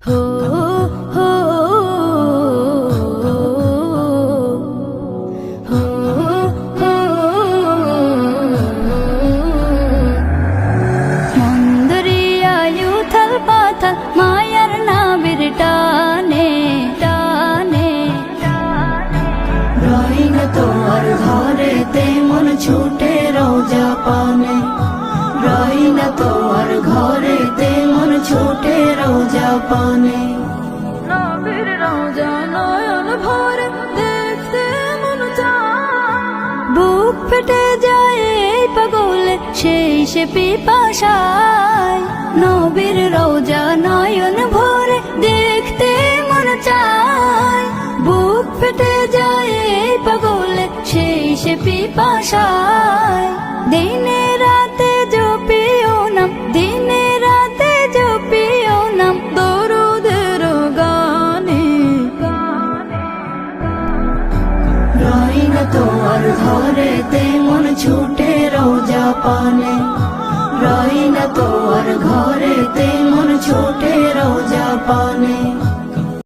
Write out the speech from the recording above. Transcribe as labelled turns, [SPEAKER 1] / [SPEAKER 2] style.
[SPEAKER 1] হো হো হো হো মন্দরিয়ায় উথাল পাথাল মায়ার নাবির টানে টানে রইন তোমার ঘরেতে মন ছুটে রোজা পানে রইন তোমার ঘরেতে মন ছুটে রোজা পানে নবীর রোজা নয়ন ভরে দেখতে মন চায় বুক ফেটে যায় এই পাগলে সেই সে পিপাসায় নবীর রোজা নয়ন ভরে দেখতে মন চায় বুক ফেটে যায় এই পাগলে সেই সে পিপাসায় দিনে রাতে জপিও নাম দিনে রাতে জপিও নাম দরুদের গানে রইন তোমার ঘরেতে মন ছুটে রোজা পানে রইন তোমার ঘরেতে মন ছুটে রোজা পানে।